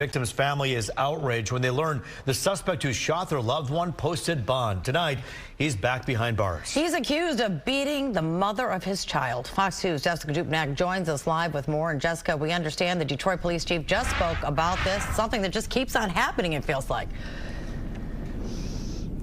Victim's family is outraged when they learn the suspect who shot their loved one posted bond. Tonight, he's back behind bars. He's accused of beating the mother of his child. Fox 2's Jessica Dupnack joins us live with more. And Jessica, we understand the Detroit police chief just spoke about this, something that just keeps on happening, it feels like.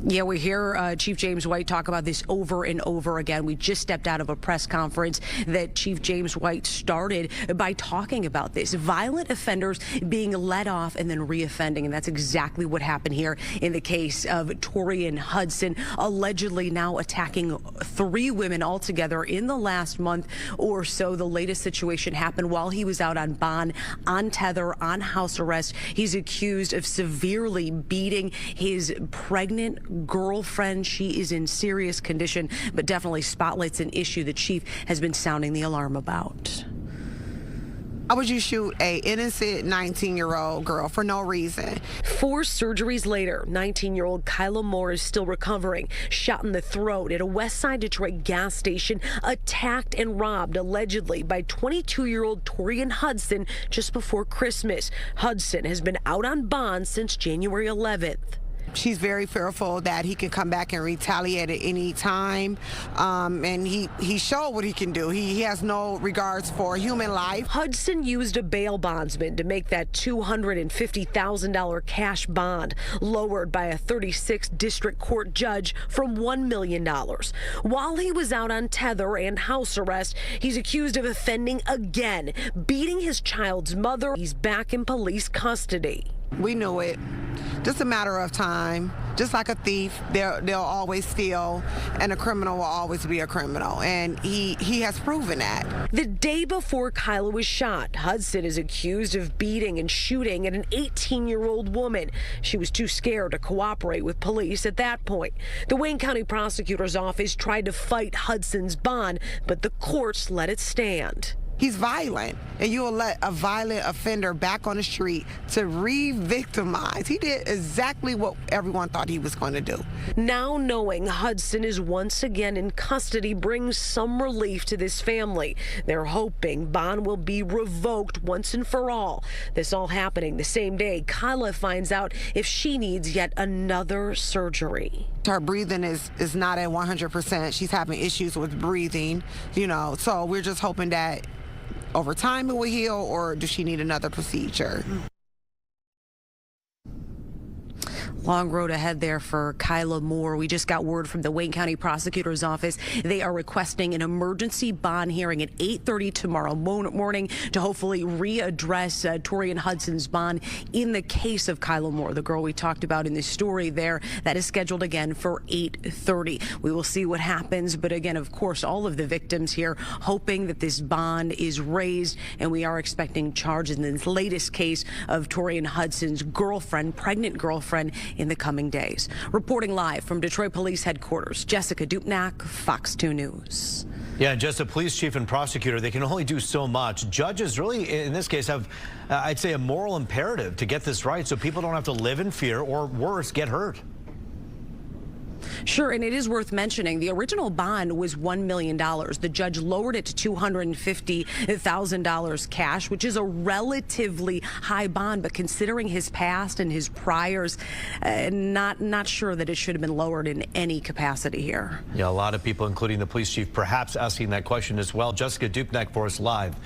Yeah, we hear Chief James White talk about this over and over again. We just stepped out of a press conference that Chief James White started by talking about this. Violent offenders being let off and then reoffending. And that's exactly what happened here in the case of Torrion Hudson, allegedly now attacking 3 women altogether in the last month or so. The latest situation happened while he was out on bond, on tether, on house arrest. He's accused of severely beating his pregnant girlfriend. She is in serious condition, but definitely spotlights an issue the chief has been sounding the alarm about. How would you shoot a innocent 19-year-old girl for no reason? 4 surgeries later, 19-year-old Kyla Moore is still recovering, shot in the throat at a West Side Detroit gas station, attacked and robbed allegedly by 22-year-old Torrion Hudson just before Christmas. Hudson has been out on bond since January 11th. She's very fearful that he can come back and retaliate at any time, and he showed what he can do. He has no regards for human life. Hudson used a bail bondsman to make that $250,000 cash bond, lowered by a 36th district court judge from $1 million. While he was out on tether and house arrest, he's accused of offending again, beating his child's mother. He's back in police custody. We knew it. Just a matter of time. Just like a thief, they'll always steal, and a criminal will always be a criminal. And he has proven that. The day before Kyla was shot, Hudson is accused of beating and shooting at an 18-year-old woman. She was too scared to cooperate with police at that point. The Wayne County Prosecutor's Office tried to fight Hudson's bond, but the courts let it stand. He's violent, and you'll let a violent offender back on the street to re-victimize. He did exactly what everyone thought he was going to do. Now knowing Hudson is once again in custody brings some relief to this family. They're hoping bond will be revoked once and for all. This all happening the same day Kyla finds out if she needs yet another surgery. Her breathing is not at 100%. She's having issues with breathing, so we're just hoping that over time it will heal, or does she need another procedure? Long road ahead there for Kyla Moore. We just got word from the Wayne County Prosecutor's Office. They are requesting an emergency bond hearing at 8:30 tomorrow morning to hopefully readdress Torrion Hudson's bond in the case of Kyla Moore, the girl we talked about in this story there. That is scheduled again for 8:30. We will see what happens. But again, of course, all of the victims here hoping that this bond is raised, and we are expecting charges in this latest case of Torrion Hudson's girlfriend, pregnant girlfriend, in the coming days. Reporting live from Detroit Police Headquarters, Jessica Dupnack, Fox 2 News. Yeah, just a police chief and prosecutor, they can only do so much. Judges really, in this case, have, I'd say, a moral imperative to get this right so people don't have to live in fear or, worse, get hurt. Sure, and it is worth mentioning the original bond was $1 million. The judge lowered it to $250,000 cash, which is a relatively high bond, but considering his past and his priors, not sure that it should have been lowered in any capacity here. Yeah, a lot of people, including the police chief, perhaps asking that question as well. Jessica Dupnack for us live.